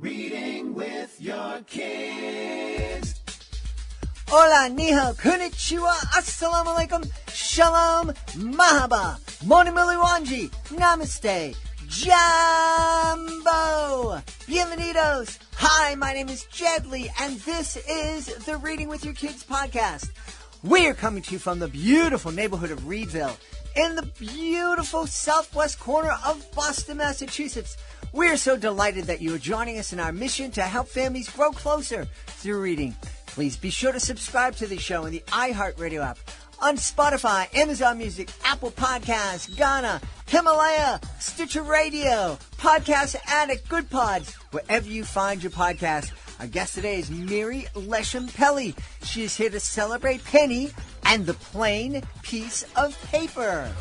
Reading with your kids. Hola, ni hao, konnichiwa, assalamu alaikum, shalom, mahaba, moni miliwanji, namaste, jambo, bienvenidos. Hi, my name is Jedley, and this is the Reading with Your Kids podcast. We're coming to you from the beautiful neighborhood of Reedville, in the beautiful southwest corner of Boston, Massachusetts. We're so delighted that you are joining us in our mission to help families grow closer through reading. Please be sure to subscribe to the show in the iHeartRadio app, on Spotify, Amazon Music, Apple Podcasts, Ghana, Himalaya, Stitcher Radio, Podcast Addict, Good Pods, wherever you find your podcast. Our guest today is Miri Leshem-Pelly. She is here to celebrate Penny and the plain piece of paper.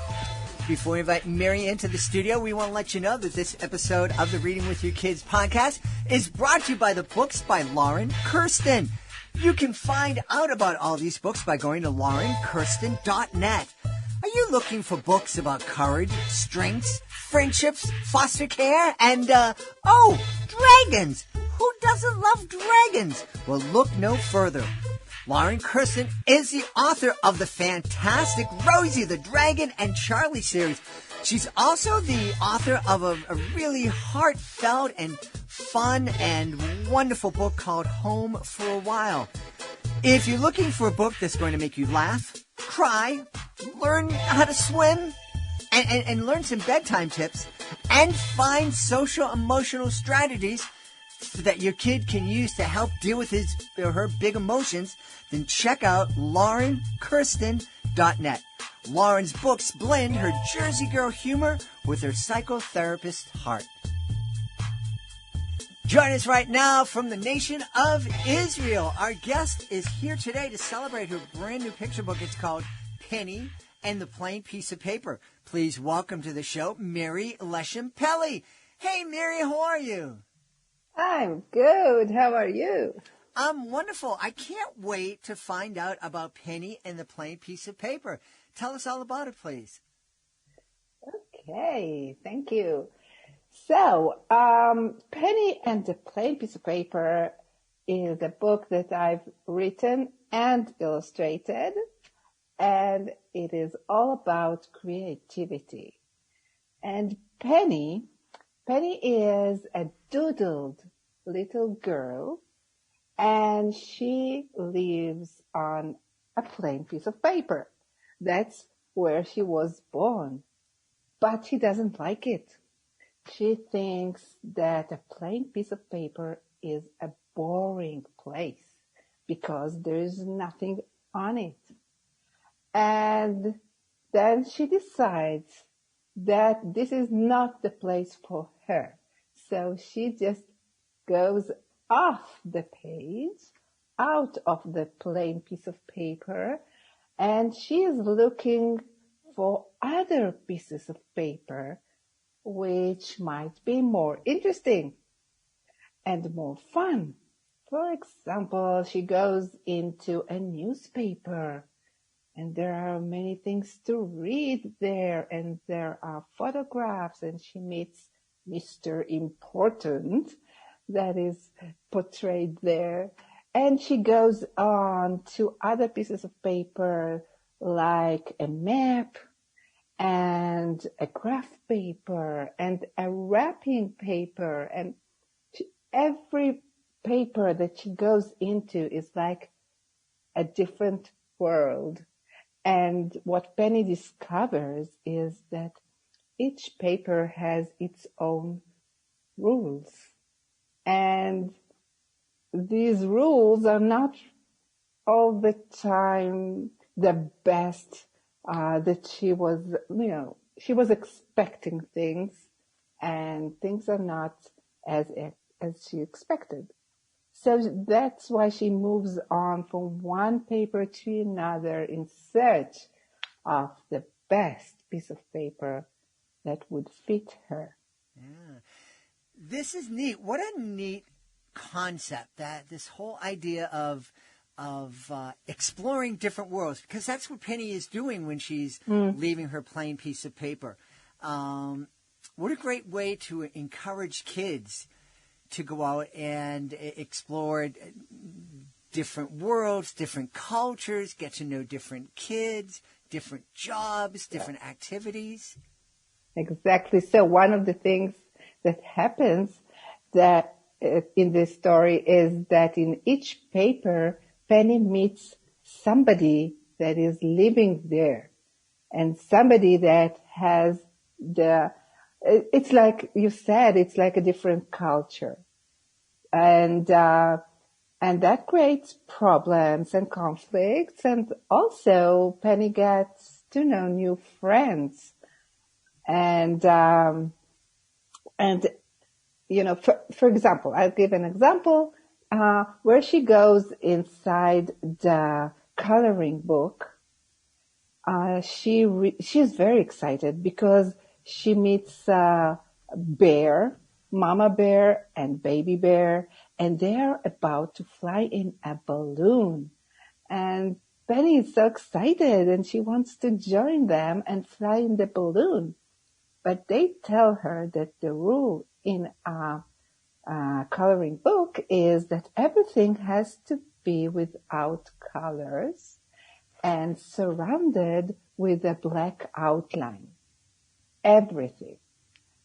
Before we invite Miri into the studio, we want to let you know that this episode of the Reading with Your Kids podcast is brought to you by the books by Lauren Kirsten. You can find out about all these books by going to laurenkirsten.net. Are you looking for books about courage, strengths, friendships, foster care, and, dragons? Who doesn't love dragons? Well, look no further. Lauren Kirsten is the author of the fantastic Rosie the Dragon and Charlie series. She's also the author of a really heartfelt and fun and wonderful book called Home for a While. If you're looking for a book that's going to make you laugh, cry, learn how to swim, and learn some bedtime tips, and find social emotional strategies that your kid can use to help deal with his or her big emotions, then check out laurenkirsten.net. Lauren's books blend her Jersey girl humor with her psychotherapist heart. Join us right now from the nation of Israel. Our guest is here today to celebrate her brand new picture book. It's called Penny and the Plain Piece of Paper. Please welcome to the show, Miri Leshem-Pelly. Hey, Miri, how are you? I'm good. How are you? I'm wonderful. I can't wait to find out about Penny and the Plain Piece of Paper. Tell us all about it, please. Okay, thank you. So, Penny and the Plain Piece of Paper is a book that I've written and illustrated, and it is all about creativity. And Penny is a doodled little girl, and she lives on a plain piece of paper. That's where she was born. But she doesn't like it. She thinks that a plain piece of paper is a boring place because there is nothing on it. And then she decides that this is not the place for her. So she just goes off the page, out of the plain piece of paper, and she is looking for other pieces of paper which might be more interesting and more fun. For example, she goes into a newspaper, and there are many things to read there, and there are photographs, and she meets Mr. Important that is portrayed there. And she goes on to other pieces of paper like a map and a graph paper and a wrapping paper. And every paper that she goes into is like a different world. And what Penny discovers is that each paper has its own rules. And these rules are not all the time the best that she was expecting things, and things are not as she expected. So that's why she moves on from one paper to another in search of the best piece of paper that would fit her. Yeah. This is neat. What a neat concept, that this whole idea of exploring different worlds, because that's what Penny is doing when she's leaving her plain piece of paper. What a great way to encourage kids to go out and explore different worlds, different cultures, get to know different kids, different jobs, different activities. Exactly. So one of the things that happens that in this story is that in each paper, Penny meets somebody that is living there and somebody that has it's like you said, it's like a different culture. And that creates problems and conflicts. And also Penny gets to know new friends. And you know, for example, I'll give an example, where she goes inside the coloring book. She's very excited because she meets, bear, mama bear and baby bear, and they're about to fly in a balloon. And Penny is so excited and she wants to join them and fly in the balloon. But they tell her that the rule in a coloring book is that everything has to be without colors and surrounded with a black outline. Everything.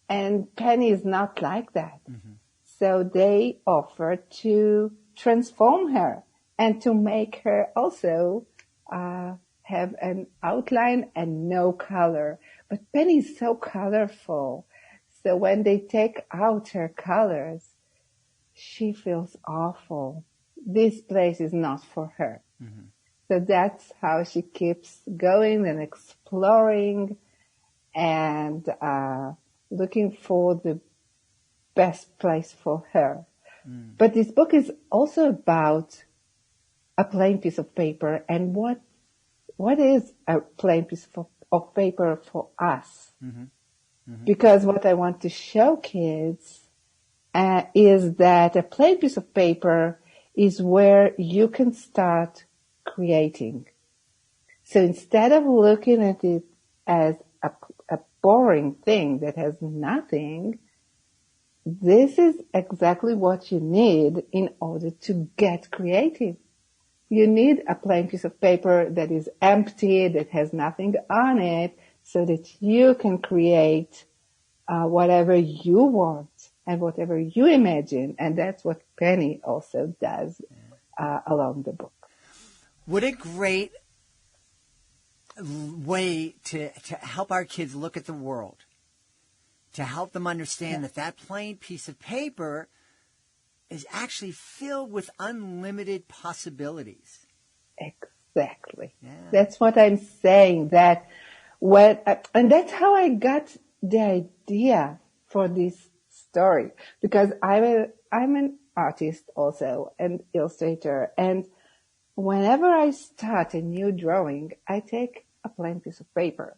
And Penny is not like that. Mm-hmm. So they offer to transform her and to make her also have an outline and no color. But Penny is so colorful. So when they take out her colors, she feels awful. This place is not for her. Mm-hmm. So that's how she keeps going and exploring and looking for the best place for her. Mm. But this book is also about a plain piece of paper and what is a plain piece of paper for us. Mm-hmm. Mm-hmm. Because what I want to show kids is that a plain piece of paper is where you can start creating. So instead of looking at it as a boring thing that has nothing, this is exactly what you need in order to get creative. You need a plain piece of paper that is empty, that has nothing on it, so that you can create whatever you want and whatever you imagine. And that's what Penny also does along the book. What a great way to help our kids look at the world, to help them understand that plain piece of paper is actually filled with unlimited possibilities. Exactly. Yeah. That's what I'm saying. That and that's how I got the idea for this story, because I'm an artist also, an illustrator, and whenever I start a new drawing, I take a plain piece of paper.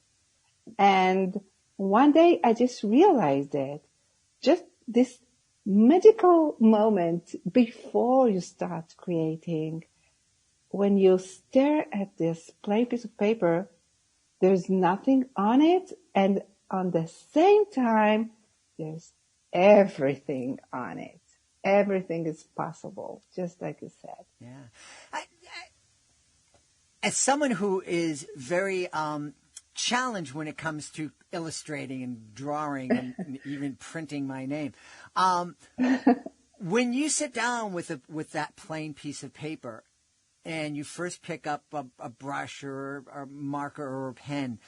And one day I just realized that just this magical moment before you start creating, when you stare at this plain piece of paper, there's nothing on it, and on the same time, there's everything on it. Everything is possible, just like you said. Yeah. As someone who is very challenged when it comes to illustrating and drawing and even printing my name, when you sit down with that plain piece of paper and you first pick up a brush or a marker or a pen,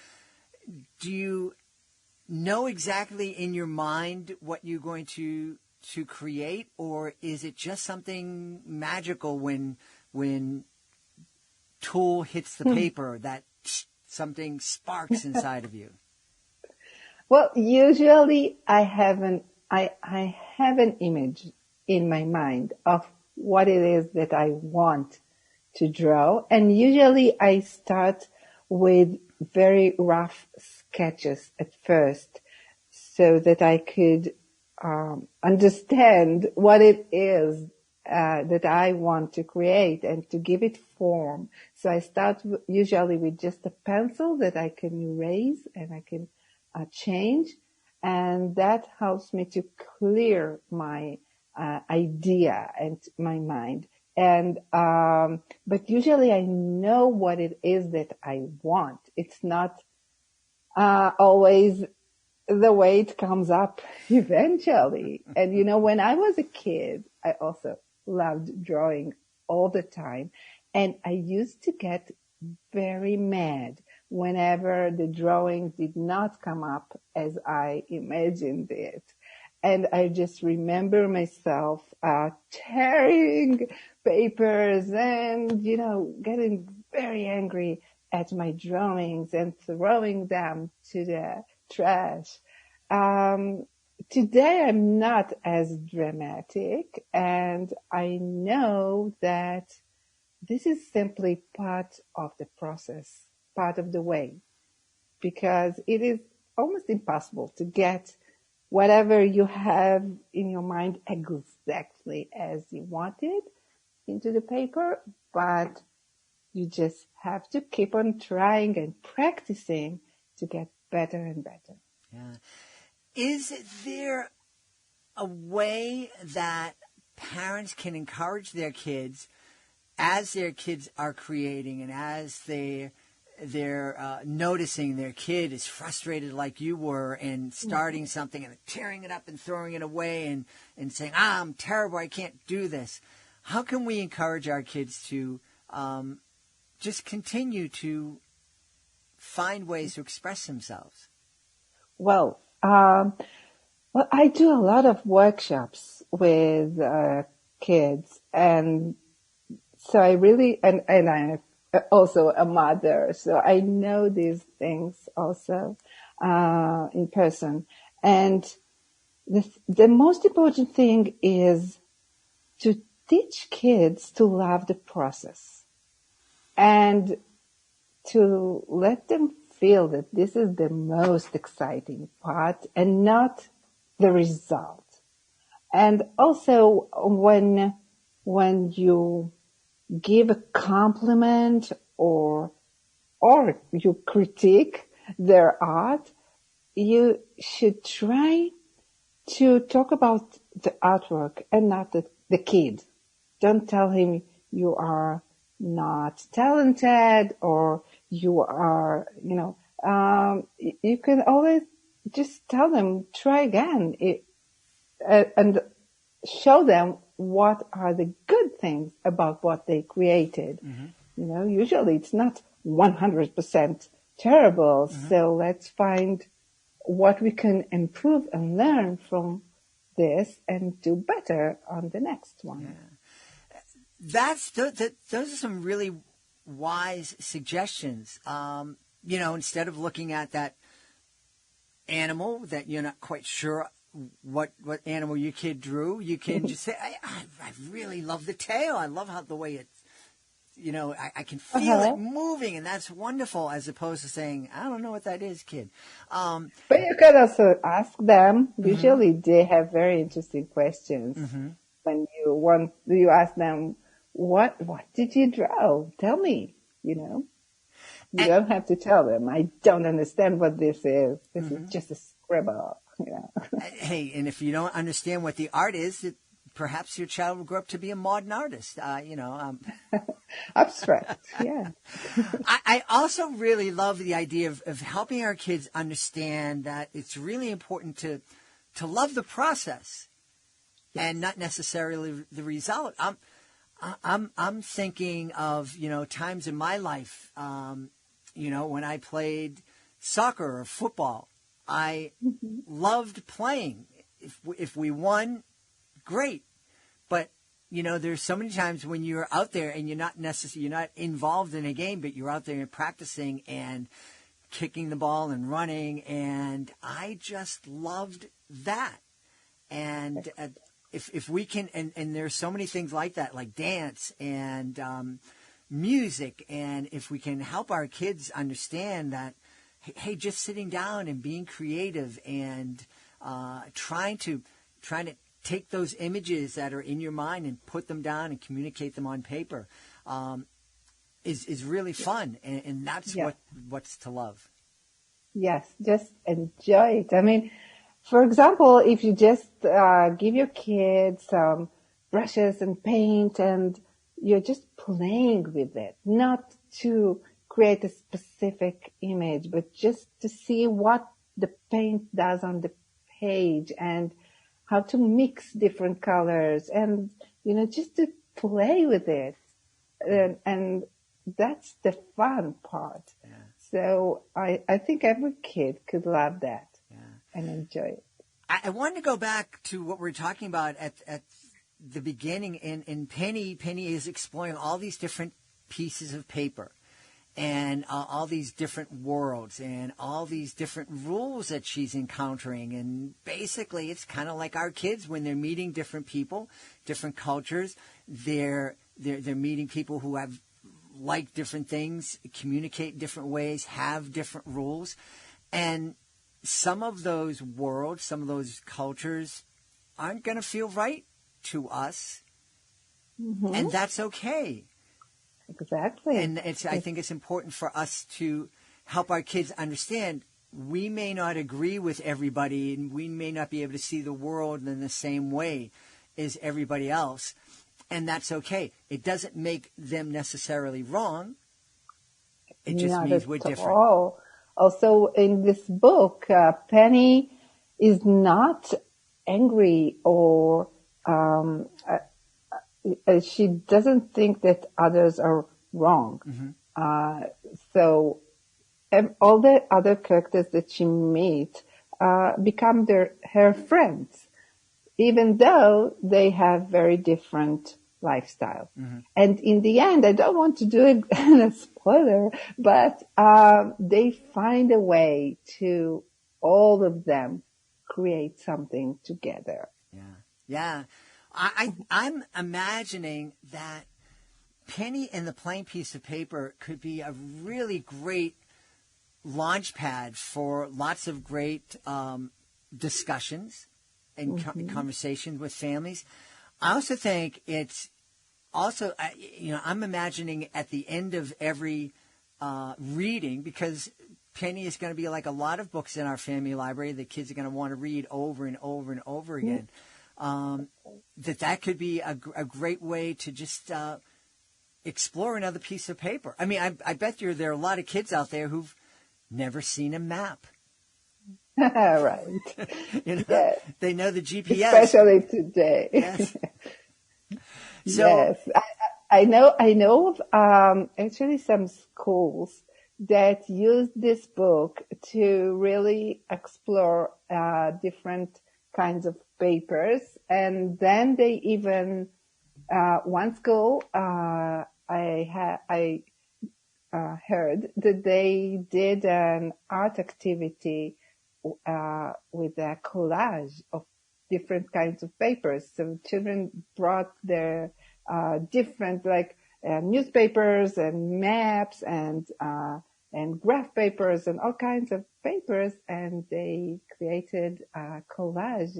do you know exactly in your mind what you're going to create, or is it just something magical when tool hits the paper that something sparks inside of you? Well, usually I have an image in my mind of what it is that I want to draw, and usually I start with very rough sketches at first so that I could understand what it is that I want to create and to give it form. So I start usually with just a pencil that I can erase and I can change, and that helps me to clear my idea into my mind. And, but usually I know what it is that I want. It's not, always the way it comes up eventually. And, when I was a kid, I also loved drawing all the time. And I used to get very mad whenever the drawing did not come up as I imagined it. And I just remember myself tearing papers and, getting very angry at my drawings and throwing them to the trash. Today I'm not as dramatic, and I know that this is simply part of the process, part of the way, because it is almost impossible to get whatever you have in your mind exactly as you want it into the paper, but you just have to keep on trying and practicing to get better and better. Yeah. Is there a way that parents can encourage their kids as their kids are creating and as they're noticing their kid is frustrated like you were and starting something and tearing it up and throwing it away and saying, I'm terrible, I can't do this. How can we encourage our kids to just continue to find ways to express themselves? Well, I do a lot of workshops with kids, and so I really, and I'm also a mother, so I know these things also in person. And the most important thing is to teach kids to love the process and to let them feel that this is the most exciting part and not the result. And also when you give a compliment or you critique their art, you should try to talk about the artwork and not the kid. Don't tell him you are not talented or you are, you can always just tell them, try again, and show them what are the good things about what they created. Mm-hmm. Usually it's not 100% terrible. Mm-hmm. So let's find what we can improve and learn from this and do better on the next one. Yeah. Those are some really wise suggestions. Instead of looking at that animal that you're not quite sure what animal your kid drew, you can just say, I really love the tail. I love how the way it's, I can feel it moving, and that's wonderful, as opposed to saying, I don't know what that is, kid. But you can also ask them. Mm-hmm. Usually they have very interesting questions. Mm-hmm. When you ask them, what did you draw? Tell me, You don't have to tell them, I don't understand what this is. This mm-hmm. is just a scribble. Hey, and if you don't understand what the art is, perhaps your child will grow up to be a modern artist. Abstract, yeah. I also really love the idea of helping our kids understand that it's really important to love the process and not necessarily the result. I'm thinking of times in my life, when I played soccer or football. I loved playing. If we won, great. But, there's so many times when you're out there and you're not involved in a game, but you're out there and practicing and kicking the ball and running. And I just loved that. And if we can, and there's so many things like that, like dance and music. And if we can help our kids understand that, hey, just sitting down and being creative and trying to take those images that are in your mind and put them down and communicate them on paper is really fun, and that's what's to love. Yes, just enjoy it. I mean, For example, if you just give your kids some brushes and paint and you're just playing with it, not to create a specific image, but just to see what the paint does on the page and how to mix different colors and, just to play with it. And that's the fun part. Yeah. So I think every kid could love that. Yeah. And enjoy it. I wanted to go back to what we were talking about at the beginning. In Penny is exploring all these different pieces of paper and all these different worlds and all these different rules that she's encountering. And basically, it's kind of like our kids when they're meeting different people, different cultures. They're meeting people who have like different things, communicate in different ways, have different rules, and some of those worlds, some of those cultures aren't going to feel right to us, and that's okay. Exactly. And I think it's important for us to help our kids understand we may not agree with everybody, and we may not be able to see the world in the same way as everybody else, and that's okay. It doesn't make them necessarily wrong. It just means we're different. All. Also, in this book, Penny is not angry or she doesn't think that others are wrong. So all the other characters that she meets become her friends, even though they have very different lifestyle. And in the end, I don't want to do a spoiler, but they find a way to all of them create something together. Yeah. I'm imagining that Penny and the Plain Piece of Paper could be a really great launch pad for lots of great discussions and conversations with families. I also think it's also, I'm imagining at the end of every reading, because Penny is going to be like a lot of books in our family library that kids are going to want to read over and over and over again, that could be a great way to just explore another piece of paper. I mean, I bet there are a lot of kids out there who've never seen a map. Right. Yes. They know the GPS. Especially today. Yes. So, yes. I know of actually some schools that use this book to really explore different kinds of papers. And then they even, one school, I heard that they did an art activity with a collage of different kinds of papers. So children brought their different newspapers and maps and graph papers and all kinds of papers, and they created a collage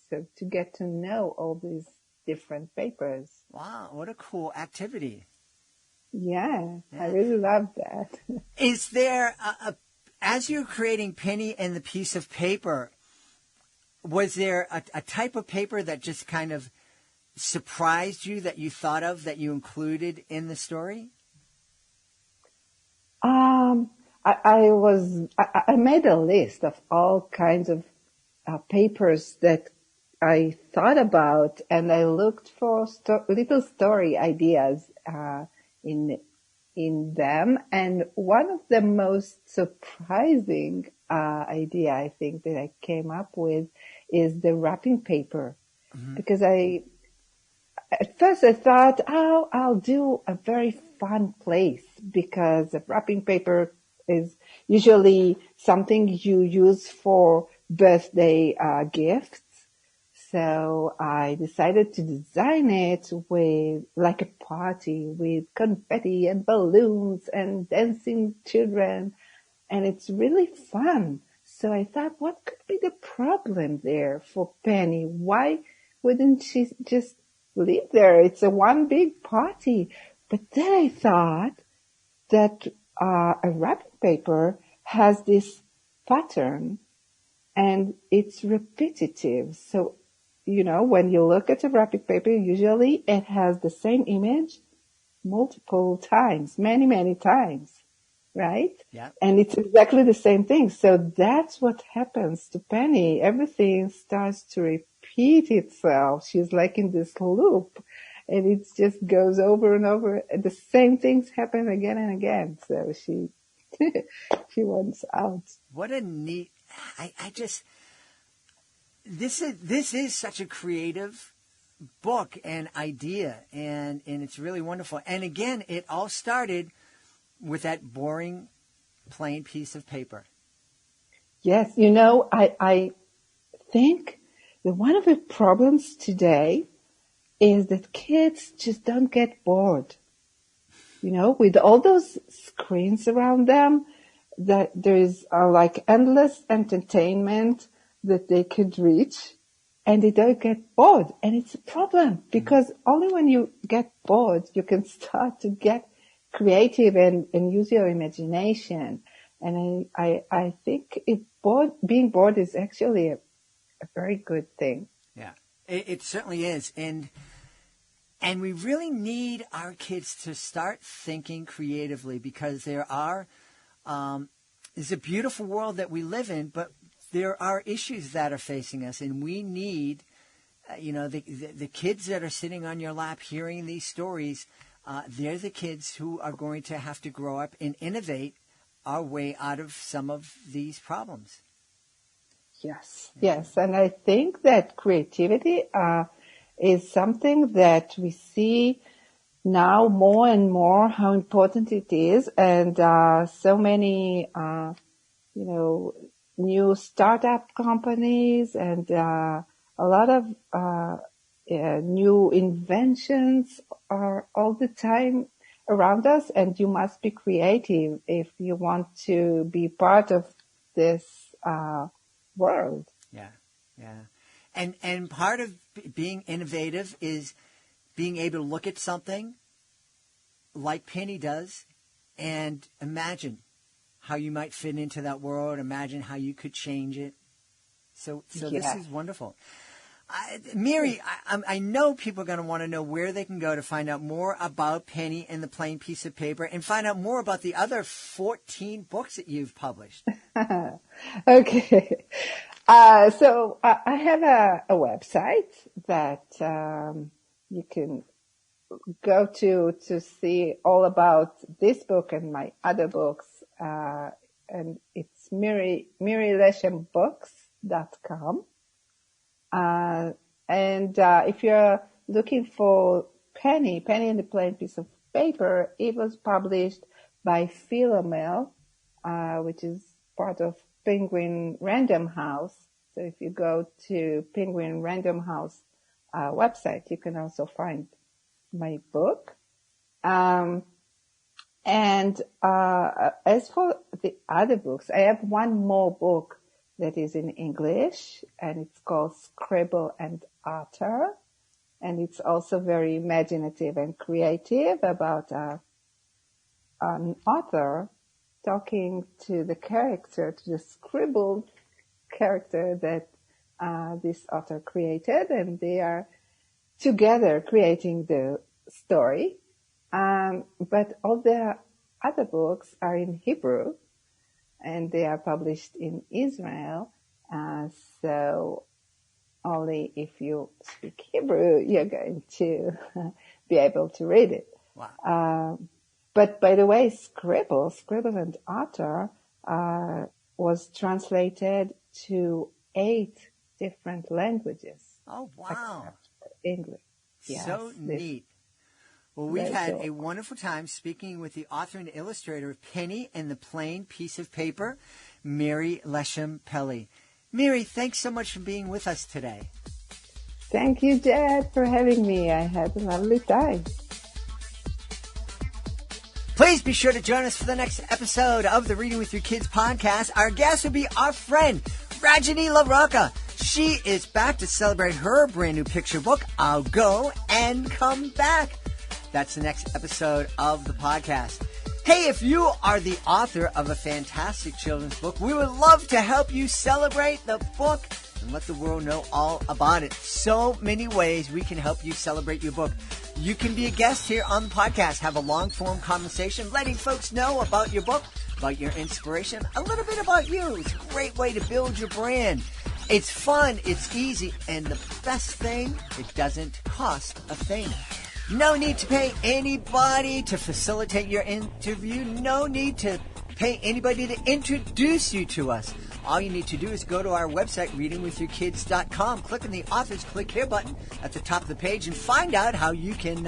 so to get to know all these different papers. Wow, what a cool activity. Yeah. I really love that. Is there as you're creating Penny and the Piece of Paper, was there a type of paper that just kind of surprised you, that you thought of, that you included in the story? I made a list of all kinds of papers that I thought about, and I looked for little story ideas in them. And one of the most surprising idea I think that I came up with is the wrapping paper. Because at first I thought, I'll do a very fun place, because the wrapping paper is usually something you use for birthday gifts. So I decided to design it with like a party with confetti and balloons and dancing children. And it's really fun. So I thought, what could be the problem there for Penny? Why wouldn't she just live there? It's a one big party. But then I thought that a wrapping paper has this pattern and it's repetitive. So, when you look at a wrapping paper, usually it has the same image multiple times, many, many times, right? Yeah. And it's exactly the same thing. So that's what happens to Penny. Everything starts to repeat itself. She's like in this loop, and it just goes over and over. The same things happen again and again. So she wants out. What a neat, this is such a creative book and idea, and it's really wonderful. And again, it all started with that boring, plain piece of paper. Yes, I think that one of the problems today is that kids just don't get bored. With all those screens around them, that there is like endless entertainment that they could reach, and they don't get bored. And it's a problem, because only when you get bored, you can start to get creative and use your imagination. And I think being bored is actually a very good thing. Yeah, it certainly is. And we really need our kids to start thinking creatively, because there's a beautiful world that we live in, but there are issues that are facing us, and we need, the kids that are sitting on your lap hearing these stories, they're the kids who are going to have to grow up and innovate our way out of some of these problems. Yes. And I think that creativity is something that we see now more and more how important it is. And so many, new startup companies and a lot of new inventions are all the time around us, and you must be creative if you want to be part of this world. Yeah. And part of being innovative is being able to look at something like Penny does and imagine how you might fit into that world, imagine how you could change it. So This is wonderful. Miri, I know people are going to want to know where they can go to find out more about Penny and the Plain Piece of Paper, and find out more about the other 14 books that you've published. Okay. So I have a website that you can go to see all about this book and my other books. And it's Miri Leshem-Books.com. And if you're looking for Penny and the Plain Piece of Paper, it was published by Philomel, which is part of Penguin Random House. So if you go to Penguin Random House website, you can also find my book. And as for the other books, I have one more book that is in English, and it's called Scribble and Otter. And it's also very imaginative and creative about an author talking to the scribbled character that this author created, and they are together creating the story. But all the other books are in Hebrew, and they are published in Israel. So only if you speak Hebrew, you're going to be able to read it. Wow. But by the way, Scribble and Otter was translated to 8 different languages. Oh, wow. Except for English. Yes, so neat. Well, we've had a wonderful time speaking with the author and illustrator of Penny and the Plain Piece of Paper, Miri Leshem-Pelly. Miri, thanks so much for being with us today. Thank you, Jed, for having me. I had a lovely time. Please be sure to join us for the next episode of the Reading with Your Kids podcast. Our guest will be our friend, Rajani LaRocca. She is back to celebrate her brand new picture book, I'll Go and Come Back. That's the next episode of the podcast. Hey, if you are the author of a fantastic children's book, we would love to help you celebrate the book and let the world know all about it. So many ways we can help you celebrate your book. You can be a guest here on the podcast, have a long-form conversation, letting folks know about your book, about your inspiration, a little bit about you. It's a great way to build your brand. It's fun, it's easy, and the best thing, it doesn't cost a thing. No need to pay anybody to facilitate your interview. No need to pay anybody to introduce you to us. All you need to do is go to our website, readingwithyourkids.com, click on the author's click here button at the top of the page, and find out how you can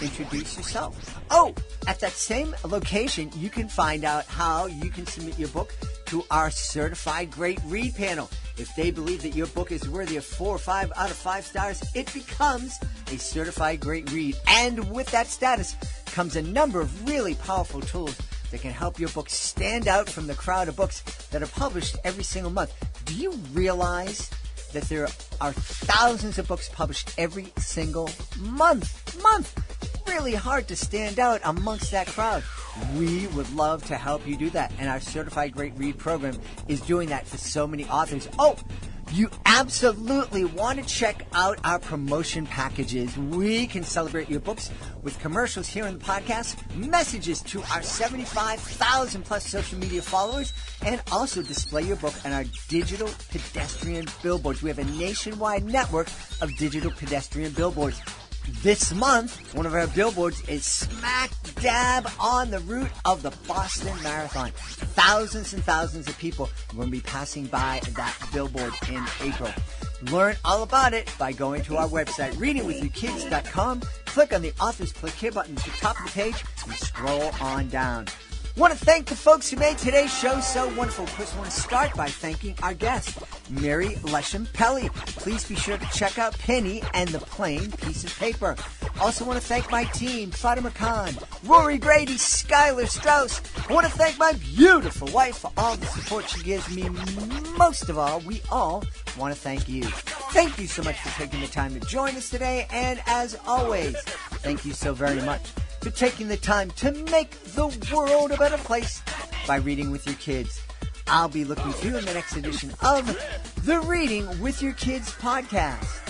introduce yourself. Oh, at that same location, you can find out how you can submit your book to our Certified Great Read panel. If they believe that your book is worthy of 4 or 5 out of 5 stars, it becomes a Certified Great Read. And with that status comes a number of really powerful tools that can help your book stand out from the crowd of books that are published every single month. Do you realize that there are thousands of books published every single month? Really hard to stand out amongst that crowd. We would love to help you do that, and our Certified Great Read program is doing that for so many authors. Oh, you absolutely want to check out our promotion packages. We can celebrate your books with commercials here in the podcast, messages to our 75,000 plus social media followers, and also display your book on our digital pedestrian billboards. We have a nationwide network of digital pedestrian billboards. This month, one of our billboards is smack dab on the route of the Boston Marathon. Thousands and thousands of people are going to be passing by that billboard in April. Learn all about it by going to our website, readingwithyourkids.com. Click on the author's click here button at the top of the page and scroll on down. Want to thank the folks who made today's show so wonderful. First, I want to start by thanking our guest, Miri Leshem-Pelly. Please be sure to check out Penny and the Plain Piece of Paper. Also want to thank my team, Fatima Khan, Rory Grady, Skylar Strauss. I want to thank my beautiful wife for all the support she gives me. Most of all, we all want to thank you. Thank you so much for taking the time to join us today. And as always, thank you so very much for taking the time to make the world a better place by reading with your kids. I'll be looking for you in the next edition of the Reading with Your Kids podcast.